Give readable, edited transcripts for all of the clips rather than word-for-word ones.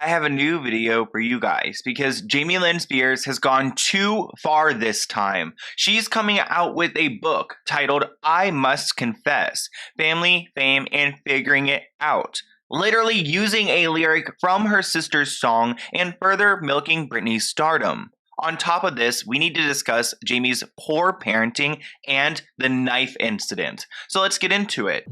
I have a new video for you guys because Jamie Lynn Spears has gone too far this time. She's coming out with a book titled I Must Confess, Family, Fame, and Figuring It Out. Literally using a lyric from her sister's song and further milking Britney's stardom. On top of this, we need to discuss Jamie's poor parenting and the knife incident. So let's get into it.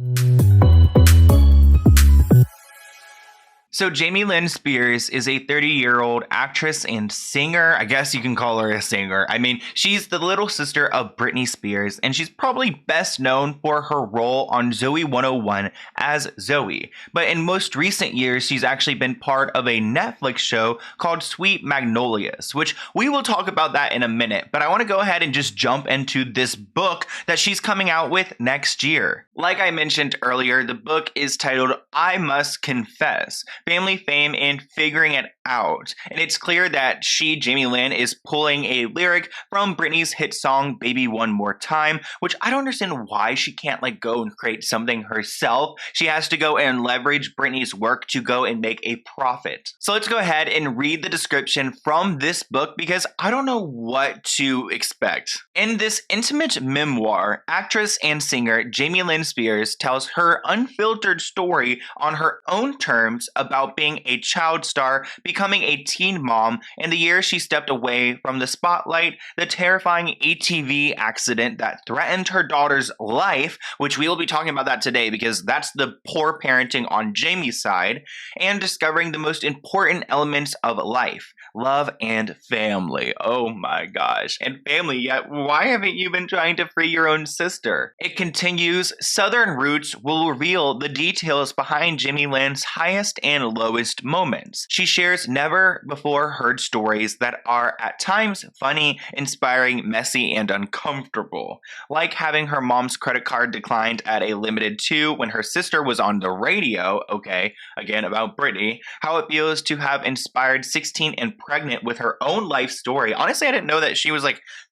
So Jamie Lynn Spears is a 30-year-old actress and singer. I guess you can call her a singer. I mean, she's the little sister of Britney Spears, and she's probably best known for her role on Zoey 101 as Zoe. But in most recent years, she's actually been part of a Netflix show called Sweet Magnolias, which we will talk about that in a minute. But I want to go ahead and just jump into this book that she's coming out with next year. Like I mentioned earlier, the book is titled I Must Confess, Family, Fame, and Figuring It Out. And it's clear that Jamie Lynn, is pulling a lyric from Britney's hit song Baby One More Time, which I don't understand why she can't go and create something herself. She has to go and leverage Britney's work to go and make a profit. So let's go ahead and read the description from this book because I don't know what to expect. In this intimate memoir, actress and singer Jamie Lynn Spears tells her unfiltered story on her own terms about being a child star, becoming a teen mom, and the years she stepped away from the spotlight, the terrifying ATV accident that threatened her daughter's life, which we will be talking about that today because that's the poor parenting on Jamie's side, and discovering the most important elements of life, love and family. Oh my gosh. And family, yet why haven't you been trying to free your own sister? It continues, Southern Roots will reveal the details behind Jamie Lynn's highest and lowest moments. She shares never before heard stories that are at times funny, inspiring, messy, and uncomfortable. Like having her mom's credit card declined at a limited 2 when her sister was on the radio, okay, again about Britney, how it feels to have inspired 16 and pregnant with her own life story. Honestly, I didn't know that she was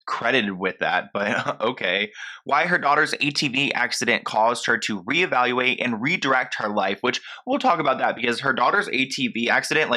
credited with that, but okay. Why her daughter's ATV accident caused her to reevaluate and redirect her life, which we'll talk about that because her daughter's ATV accident,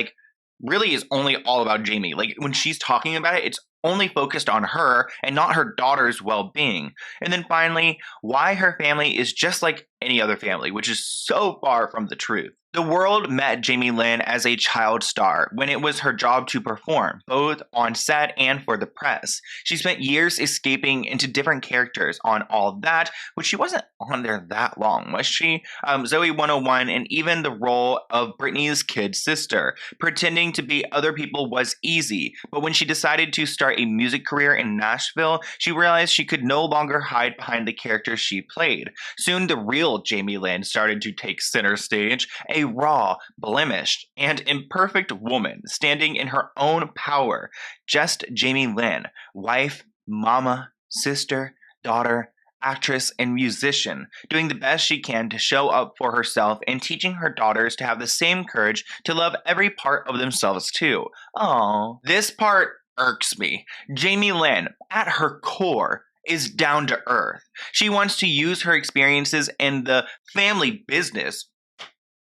really is only all about Jamie. When she's talking about it, it's only focused on her and not her daughter's well-being. And then finally, why her family is just like any other family, which is so far from the truth. The world met Jamie Lynn as a child star when it was her job to perform, both on set and for the press. She spent years escaping into different characters on All That, which she wasn't on there that long, was she? Zoey 101, and even the role of Britney's kid sister. Pretending to be other people was easy, but when she decided to start a music career in Nashville, she realized she could no longer hide behind the characters she played. Soon the real Jamie Lynn started to take center stage, a raw, blemished, and imperfect woman standing in her own power. Just Jamie Lynn, wife, mama, sister, daughter, actress, and musician, doing the best she can to show up for herself and teaching her daughters to have the same courage to love every part of themselves too. Aww. This part irks me. Jamie Lynn, at her core, is down to earth. She wants to use her experiences in the family business.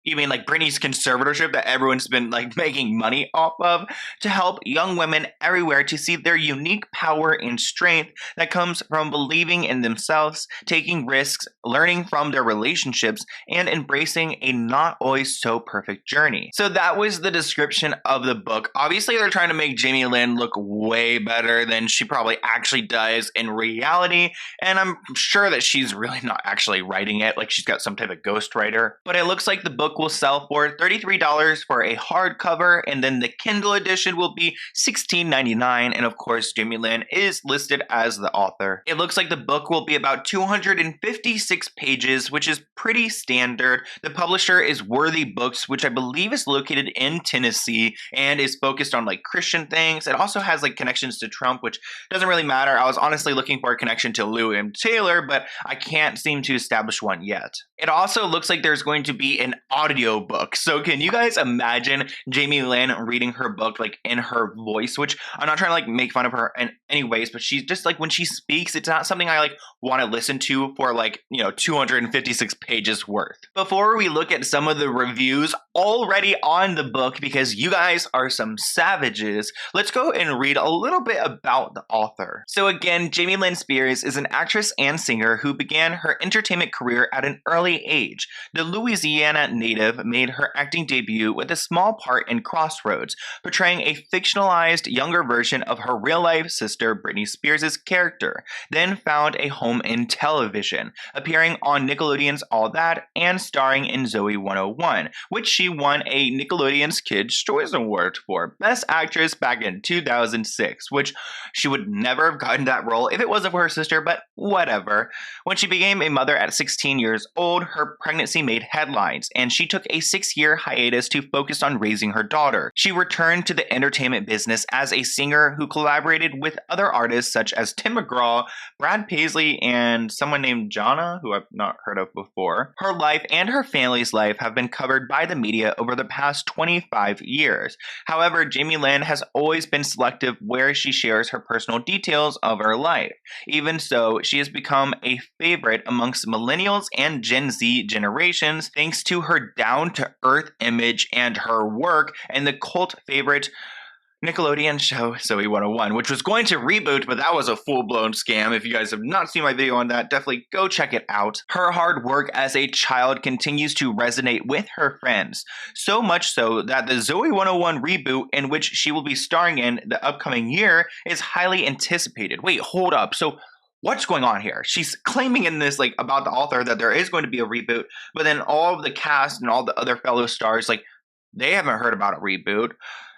You mean Britney's conservatorship that everyone's been making money off of, to help young women everywhere to see their unique power and strength that comes from believing in themselves, taking risks, learning from their relationships, and embracing a not always so perfect journey. So that was the description of the book. Obviously, they're trying to make Jamie Lynn look way better than she probably actually does in reality, and I'm sure that she's really not actually writing it, she's got some type of ghostwriter. But it looks like the book will sell for $33 for a hardcover, and then the Kindle edition will be $16.99, and of course Jamie Lynn is listed as the author. It looks like the book will be about 256 pages, which is pretty standard. The publisher is Worthy Books, which I believe is located in Tennessee and is focused on Christian things. It also has connections to Trump, which doesn't really matter. I was honestly looking for a connection to Lou M. Taylor, but I can't seem to establish one yet. It also looks like there's going to be an audio book. So can you guys imagine Jamie Lynn reading her book in her voice, which I'm not trying to make fun of her in any ways, but she's just when she speaks, it's not something I want to listen to for 256 pages worth. Before we look at some of the reviews, already on the book because you guys are some savages, let's go and read a little bit about the author. So again, Jamie Lynn Spears is an actress and singer who began her entertainment career at an early age. The Louisiana native made her acting debut with a small part in Crossroads, portraying a fictionalized younger version of her real-life sister Britney Spears' character, then found a home in television, appearing on Nickelodeon's All That and starring in Zoey 101, which she won a Nickelodeon's Kids' Choice Award for Best Actress back in 2006, which she would never have gotten that role if it wasn't for her sister, but whatever. When she became a mother at 16 years old, her pregnancy made headlines, and she took a 6-year hiatus to focus on raising her daughter. She returned to the entertainment business as a singer who collaborated with other artists such as Tim McGraw, Brad Paisley, and someone named Jana, who I've not heard of before. Her life and her family's life have been covered by the media over the past 25 years. However, Jamie Lynn has always been selective where she shares her personal details of her life. Even so, she has become a favorite amongst millennials and Gen Z generations thanks to her down-to-earth image and her work and the cult favorite Nickelodeon show Zoey 101, which was going to reboot, but that was a full-blown scam. If you guys have not seen my video on that, definitely go check it out. Her hard work as a child continues to resonate with her friends, so much so that the Zoey 101 reboot, in which she will be starring in the upcoming year, is highly anticipated. Wait, hold up. So what's going on here? She's claiming in this, like, about the author that there is going to be a reboot, but then all of the cast and all the other fellow stars, like, they haven't heard about a reboot.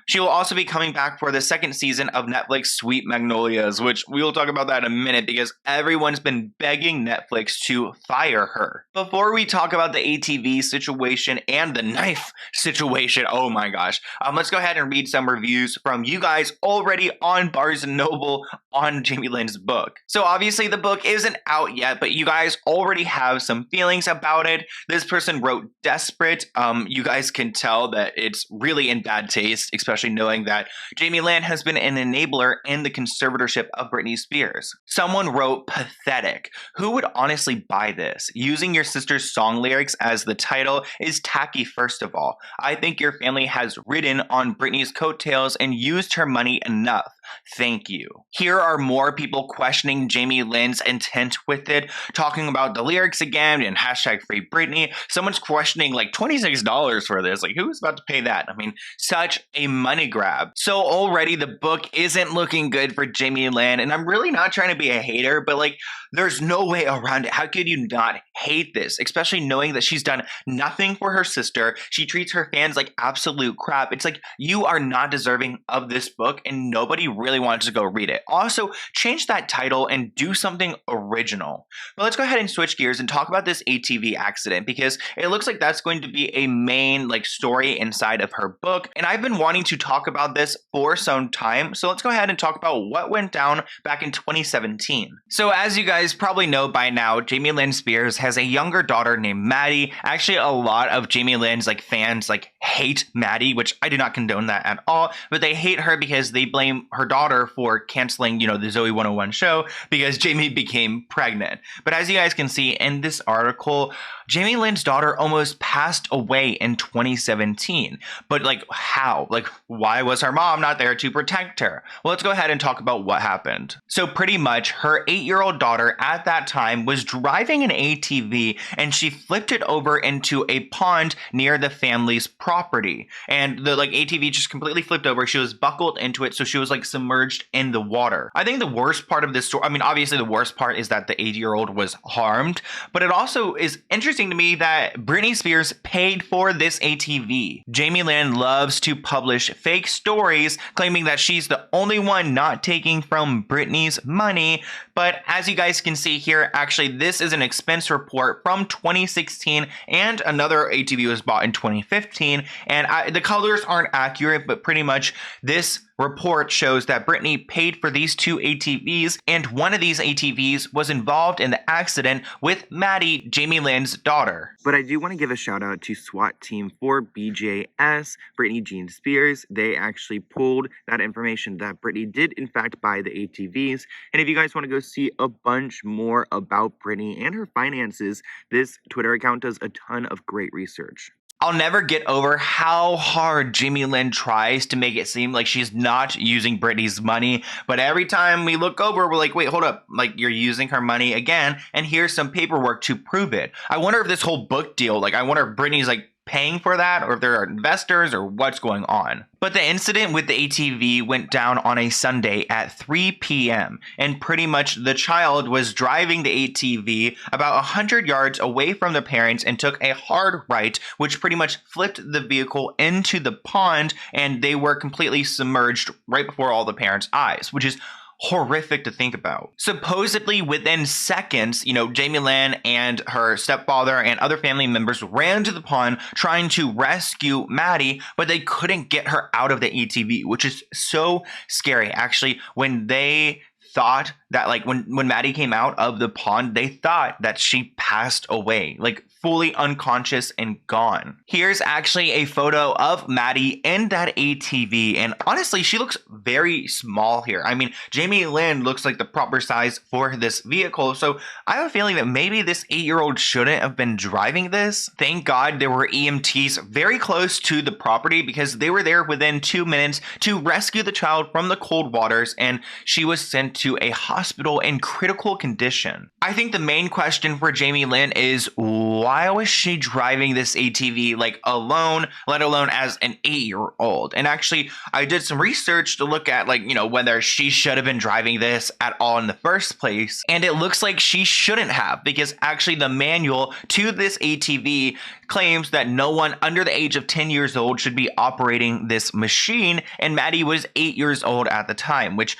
She will also be coming back for the second season of Netflix Sweet Magnolias, which we will talk about that in a minute because everyone's been begging Netflix to fire her. Before we talk about the ATV situation and the knife situation, oh my gosh, let's go ahead and read some reviews from you guys already on Barnes & Noble on Jamie Lynn's book. So obviously the book isn't out yet, but you guys already have some feelings about it. This person wrote desperate. You guys can tell that it's really in bad taste, especially knowing that Jamie Lynn has been an enabler in the conservatorship of Britney Spears. Someone wrote pathetic. Who would honestly buy this? Using your sister's song lyrics as the title is tacky first of all. I think your family has ridden on Britney's coattails and used her money enough. Thank you. Here are more people questioning Jamie Lynn's intent with it, talking about the lyrics again and hashtag free Britney. Someone's questioning like $26 for this. Like, who's about to pay that? I mean, such a money grab. So already the book isn't looking good for Jamie Lynn, and I'm really not trying to be a hater, but like, there's no way around it. How could you not hate this? Especially knowing that she's done nothing for her sister. She treats her fans like absolute crap. It's like, you are not deserving of this book, and nobody really wants to go read it. Also, change that title and do something original. But let's go ahead and switch gears and talk about this ATV accident, because it looks like that's going to be a main like story inside of her book, and I've been wanting to talk about this for some time. So let's go ahead and talk about what went down back in 2017. So as you guys probably know by now, Jamie Lynn Spears has a younger daughter named Maddie. Actually, a lot of Jamie Lynn's like fans like hate Maddie, which I do not condone that at all, but they hate her because they blame her daughter for canceling, the Zoey 101 show because Jamie became pregnant. But as you guys can see in this article, Jamie Lynn's daughter almost passed away in 2017. But like, how? Like, why was her mom not there to protect her? Well, let's go ahead and talk about what happened. So pretty much her 8-year-old daughter at that time was driving an ATV and she flipped it over into a pond near the family's property. And the like ATV just completely flipped over. She was buckled into it, so she was like submerged in the water. I think the worst part of this story, I mean, obviously the worst part is that the 8-year-old was harmed, but it also is interesting to me that Britney Spears paid for this ATV. Jamie Lynn loves to publish fake stories claiming that she's the only one not taking from Britney's money, but as you guys can see here, actually this is an expense report from 2016 and another ATV was bought in 2015, and the colors aren't accurate, but pretty much this report shows that Britney paid for these 2 ATVs, and one of these ATVs was involved in the accident with Maddie, Jamie Lynn's daughter. But I do want to give a shout out to SWAT Team 4 BJS, Britney Jean Spears. They actually pulled that information that Britney did in fact buy the ATVs. And if you guys want to go see a bunch more about Britney and her finances, this Twitter account does a ton of great research. I'll never get over how hard Jamie Lynn tries to make it seem like she's not using Britney's money. But every time we look over, we're like, wait, hold up. Like, you're using her money again. And here's some paperwork to prove it. I wonder if this whole book deal, like, I wonder if Britney's like paying for that, or if there are investors, or what's going on. But the incident with the ATV went down on a Sunday at 3 p.m. and pretty much the child was driving the ATV about 100 yards away from the parents and took a hard right, which pretty much flipped the vehicle into the pond, and they were completely submerged right before all the parents' eyes, which is horrific to think about. Supposedly within seconds, Jamie Lynn and her stepfather and other family members ran to the pond trying to rescue Maddie, but they couldn't get her out of the ATV, which is so scary. Actually, when they thought that, like, when Maddie came out of the pond, they thought that she passed away, like fully unconscious and gone. Here's actually a photo of Maddie in that ATV, and honestly, she looks very small here. I mean, Jamie Lynn looks like the proper size for this vehicle, so I have a feeling that maybe this 8-year-old shouldn't have been driving this. Thank God there were EMTs very close to the property, because they were there within 2 minutes to rescue the child from the cold waters, and she was sent to a hospital in critical condition. I think the main question for Jamie Lynn is, why was she driving this ATV like alone, let alone as an 8-year-old? And actually, I did some research to look at, like, whether she should have been driving this at all in the first place. And it looks like she shouldn't have, because actually the manual to this ATV claims that no one under the age of 10 years old should be operating this machine. And Maddie was 8 years old at the time, which,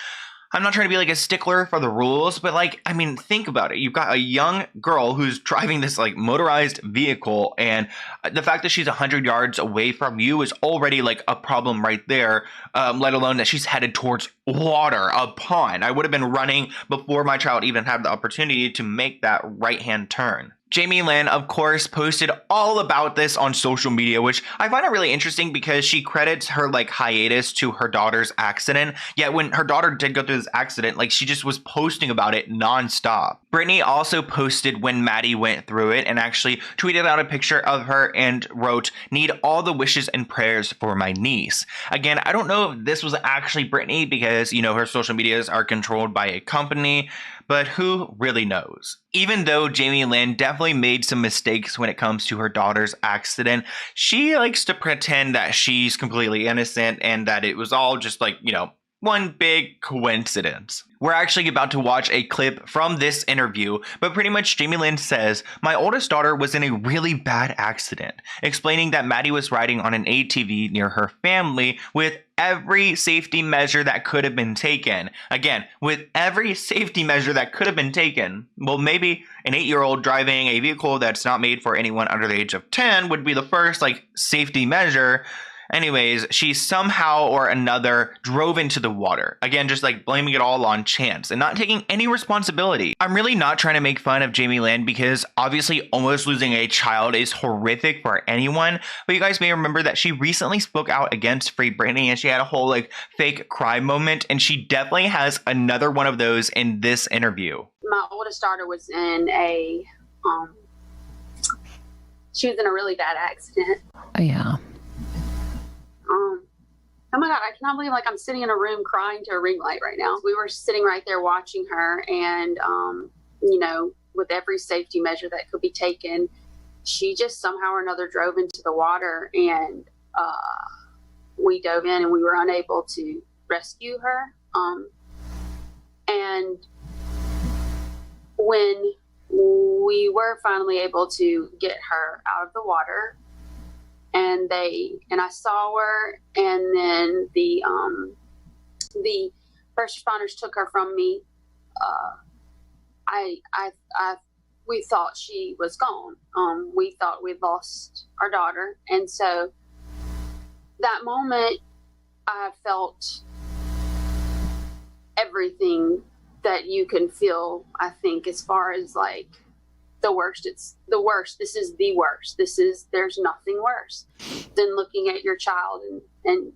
I'm not trying to be like a stickler for the rules, but like, I mean, think about it. You've got a young girl who's driving this like motorized vehicle, and the fact that she's 100 yards away from you is already like a problem right there, let alone that she's headed towards water, a pond. I would have been running before my child even had the opportunity to make that right-hand turn. Jamie Lynn, of course, posted all about this on social media, which I find it really interesting because she credits her like hiatus to her daughter's accident. Yet when her daughter did go through this accident, like, she just was posting about it nonstop. Britney also posted when Maddie went through it and actually tweeted out a picture of her and wrote, "Need all the wishes and prayers for my niece." Again, I don't know if this was actually Britney because, her social medias are controlled by a company, but who really knows? Even though Jamie Lynn definitely made some mistakes when it comes to her daughter's accident, she likes to pretend that she's completely innocent and that it was all just like, one big coincidence. We're actually about to watch a clip from this interview, but pretty much Jamie Lynn says, "My oldest daughter was in a really bad accident," explaining that Maddie was riding on an ATV near her family with every safety measure that could have been taken. Again, with every safety measure that could have been taken. Well, maybe an 8-year-old driving a vehicle that's not made for anyone under the age of 10 would be the first, like, safety measure. Anyways, she somehow or another drove into the water. Again, just like blaming it all on chance and not taking any responsibility. I'm really not trying to make fun of Jamie Lynn because obviously almost losing a child is horrific for anyone. But you guys may remember that she recently spoke out against Free Britney and she had a whole like fake cry moment. And she definitely has another one of those in this interview. My oldest daughter was in she was in a really bad accident. Oh, yeah. Oh my God, I cannot believe I'm sitting in a room crying to a ring light right now. We were sitting right there watching her and, with every safety measure that could be taken, she just somehow or another drove into the water and we dove in and we were unable to rescue her. And when we were finally able to get her out of the water, and I saw her, and then the first responders took her from me. We thought she was gone. We thought we'd lost our daughter, and so that moment, I felt everything that you can feel. I think as far as like the worst, it's the worst. This is the worst. There's nothing worse than looking at your child and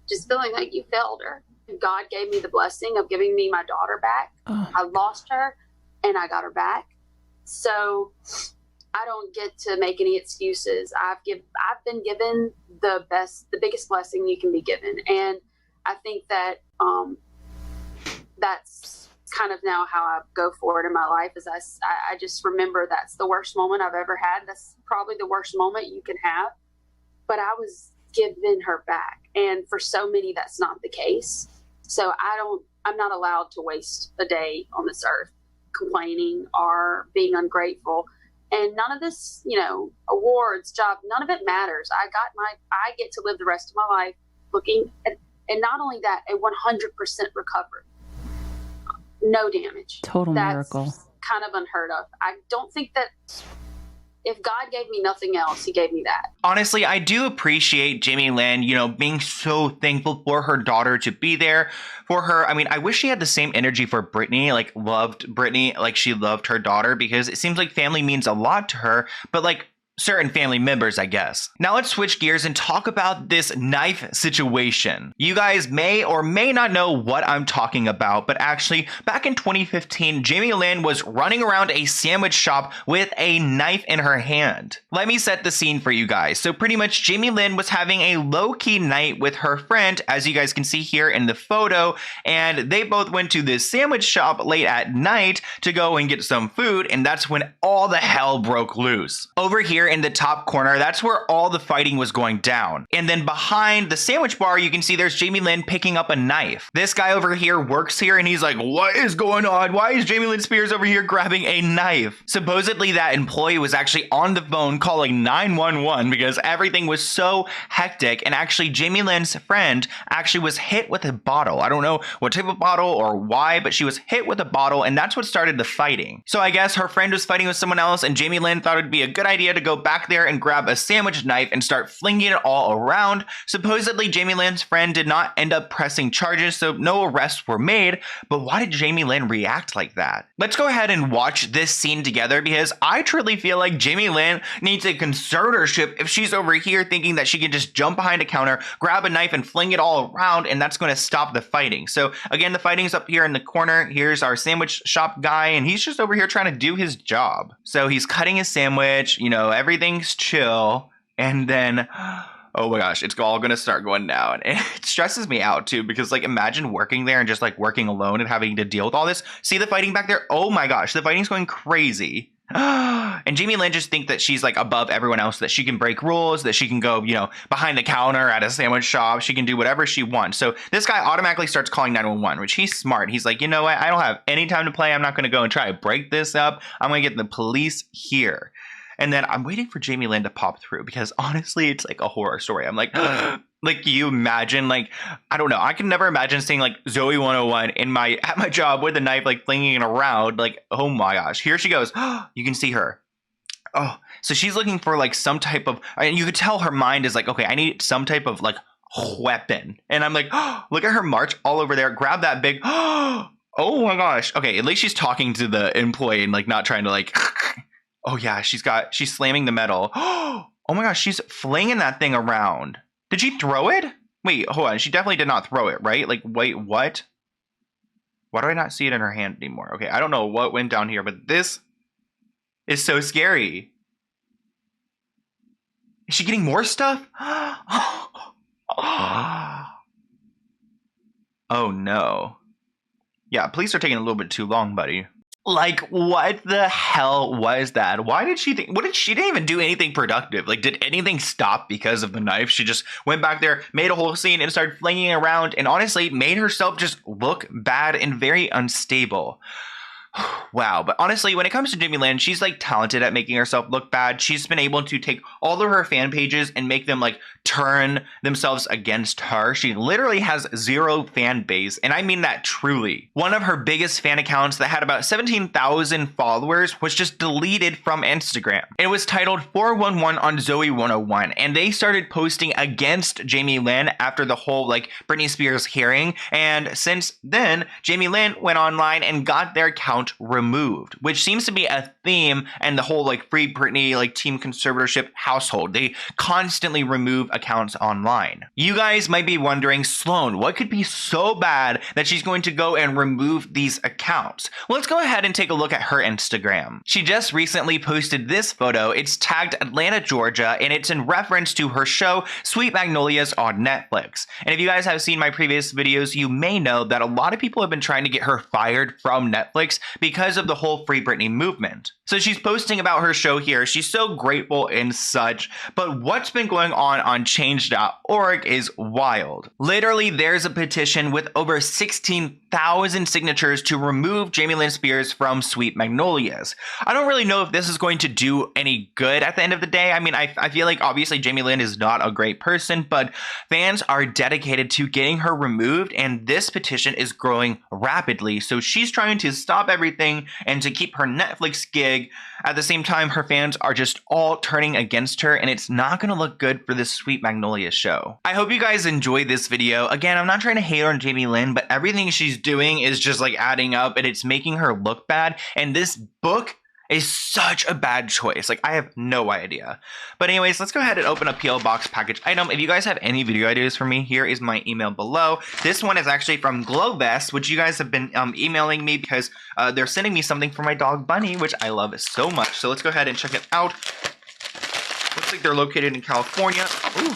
just feeling like you failed her. God gave me the blessing of giving me my daughter back. I lost her and I got her back. So I don't get to make any excuses. I've been given the biggest blessing you can be given, and I think that that's kind of now how I go forward in my life. Is I just remember that's the worst moment I've ever had. That's probably the worst moment you can have, but I was given her back, and for so many that's not the case. So I'm not allowed to waste a day on this earth complaining or being ungrateful. And none of this, awards, job, none of it matters. I get to live the rest of my life looking at, and not only that, a 100% recovery. No damage. Total miracle. That's kind of unheard of. I don't think that if God gave me nothing else, he gave me that. Honestly, I do appreciate Jamie Lynn, being so thankful for her daughter to be there for her. I mean, I wish she had the same energy for Britney, loved Britney, like she loved her daughter, because it seems like family means a lot to her, but certain family members, I guess. Now let's switch gears and talk about this knife situation. You guys may or may not know what I'm talking about, but actually back in 2015, Jamie Lynn was running around a sandwich shop with a knife in her hand. Let me set the scene for you guys. So pretty much Jamie Lynn was having a low-key night with her friend, as you guys can see here in the photo, and they both went to this sandwich shop late at night to go and get some food, and that's when all the hell broke loose. Over here in the top corner, that's where all the fighting was going down. And then behind the sandwich bar, you can see there's Jamie Lynn picking up a knife. This guy over here works here and he's like, what is going on? Why is Jamie Lynn Spears over here grabbing a knife? Supposedly that employee was actually on the phone calling 911 because everything was so hectic. And actually Jamie Lynn's friend actually was hit with a bottle. I don't know what type of bottle or why, but she was hit with a bottle and that's what started the fighting. So I guess her friend was fighting with someone else and Jamie Lynn thought it'd be a good idea to go back there and grab a sandwich knife and start flinging it all around. Supposedly Jamie Lynn's friend did not end up pressing charges, so no arrests were made, but why did Jamie Lynn react like that? Let's go ahead and watch this scene together because I truly feel like Jamie Lynn needs a conservatorship if she's over here thinking that she can just jump behind a counter, grab a knife and fling it all around and that's going to stop the fighting. So again, the fighting's up here in the corner. Here's our sandwich shop guy and he's just over here trying to do his job. So he's cutting his sandwich, everything's chill, and then oh my gosh, it's all gonna start going down. And it stresses me out too because imagine working there and just working alone and having to deal with all this. See the fighting back there? Oh my gosh, the fighting's going crazy. And Jamie Lynn just thinks that she's above everyone else, that she can break rules, that she can go behind the counter at a sandwich shop, she can do whatever she wants. So this guy automatically starts calling 911, which he's smart. He's like, you know what, I don't have any time to play. I'm not gonna go and try to break this up. I'm gonna get the police here. And then I'm waiting for Jamie Lynn to pop through because honestly, it's a horror story. I'm like, you imagine, I don't know. I can never imagine seeing Zoe 101 at my job with a knife, flinging it around. Oh my gosh, here she goes. You can see her. Oh, so she's looking for some type of, and you could tell her mind is okay, I need some type of weapon. And I'm like, oh, look at her march all over there. Grab that big, oh my gosh. Okay, at least she's talking to the employee and not trying to oh yeah, she's slamming the metal. Oh my gosh, she's flinging that thing around. Did she throw it? Wait, hold on. She definitely did not throw it, right? Wait, what? Why do I not see it in her hand anymore? Okay, I don't know what went down here, but this is so scary. Is she getting more stuff? Oh no. Yeah, police are taking a little bit too long, buddy. What the hell was that? Why did she think? She didn't even do anything productive. Did anything stop because of the knife? She just went back there, made a whole scene, and started flinging it around, and honestly made herself just look bad and very unstable. Wow. But honestly, when it comes to Jamie Lynn, she's talented at making herself look bad. She's been able to take all of her fan pages and make them turn themselves against her. She literally has zero fan base. And I mean that truly. One of her biggest fan accounts that had about 17,000 followers was just deleted from Instagram. It was titled 411 on Zoe 101. And they started posting against Jamie Lynn after the whole Britney Spears hearing. And since then, Jamie Lynn went online and got their account account removed, which seems to be a theme in the whole like Free Britney like team conservatorship household. They constantly remove accounts online. You guys might be wondering, Sloan, what could be so bad that she's going to go and remove these accounts? Well, let's go ahead and take a look at her Instagram. She just recently posted this photo. It's tagged Atlanta, Georgia, and it's in reference to her show Sweet Magnolias on Netflix. And if you guys have seen my previous videos, you may know that a lot of people have been trying to get her fired from Netflix because of the whole Free Britney movement. So she's posting about her show here. She's so grateful and such, but what's been going on change.org is wild. Literally, there's a petition with over 16,000 signatures to remove Jamie Lynn Spears from Sweet Magnolias. I don't really know if this is going to do any good at the end of the day. I mean, I feel like obviously Jamie Lynn is not a great person, but fans are dedicated to getting her removed, and this petition is growing rapidly. So she's trying to stop everything and to keep her Netflix gig. At the same time, her fans are just all turning against her, and it's not going to look good for this Sweet Magnolia show. I hope you guys enjoyed this video. Again, I'm not trying to hate on Jamie Lynn, but everything she's doing is just like adding up, and it's making her look bad. And this book is such a bad choice. Like, I have no idea. But anyways, let's go ahead and open a PO Box package item. If you guys have any video ideas for me, here is my email below. This one is actually from Glowvest, which you guys have been emailing me because they're sending me something for my dog Bunny, which I love so much. So let's go ahead and check it out. Looks like they're located in California. Ooh.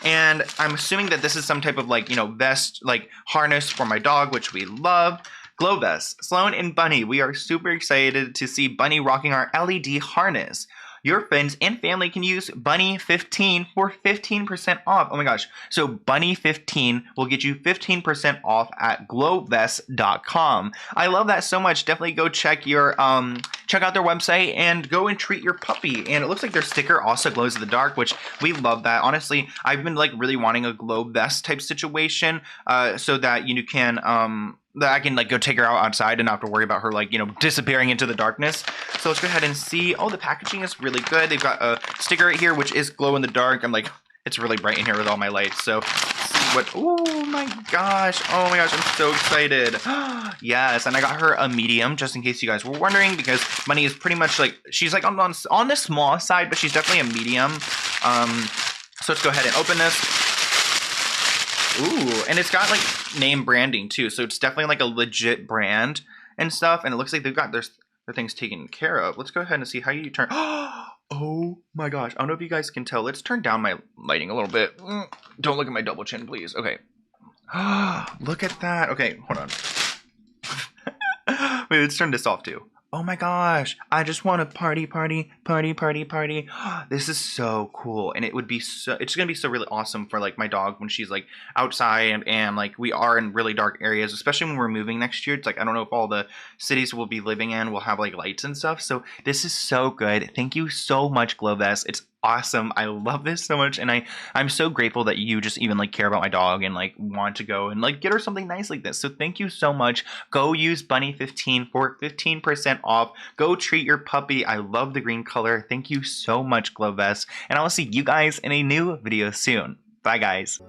And I'm assuming that this is some type of like, you know, vest, like harness for my dog, which we love. Glowvest, Sloan and Bunny, we are super excited to see Bunny rocking our LED harness. Your friends and family can use Bunny15 for 15% off. Oh my gosh. So Bunny15 will get you 15% off at glowvest.com. I love that so much. Definitely go check your check out their website and go and treat your puppy. And it looks like their sticker also glows in the dark, which we love that. Honestly, I've been like really wanting a glow vest type situation so that you can that I can like go take her out outside and not have to worry about her like, you know, disappearing into the darkness. So let's go ahead and see. Oh, the packaging is really good. They've got a sticker right here, which is glow in the dark. I'm like, it's really bright in here with all my lights. So let's see what, oh my gosh. Oh my gosh, I'm so excited. Yes, and I got her a medium just in case you guys were wondering, because Bunny is pretty much like, she's like on the small side, but she's definitely a medium. So let's go ahead and open this. Ooh, and it's got like name branding too, so it's definitely like a legit brand and stuff. And it looks like they've got their things taken care of. Let's go ahead and see how you turn. Oh my gosh, I don't know if you guys can tell. Let's turn down my lighting a little bit. Don't look at my double chin, please. Okay. Look at that. Okay, hold on. Wait, let's turn this off too. Oh my gosh, I just want to party. This is so cool. And it would be so, it's going to be so really awesome for like my dog when she's like outside and like we are in really dark areas, especially when we're moving next year. It's like, I don't know if all the cities we'll be living in will have like lights and stuff. So this is so good. Thank you so much, Glowvest. It's awesome. I love this so much, and I'm so grateful that you just even like care about my dog and like want to go and like get her something nice like this. So thank you so much. Go use Bunny15 for 15% off. Go treat your puppy. I love the green color. Thank you so much, Glowvest, and I'll see you guys in a new video soon. Bye guys.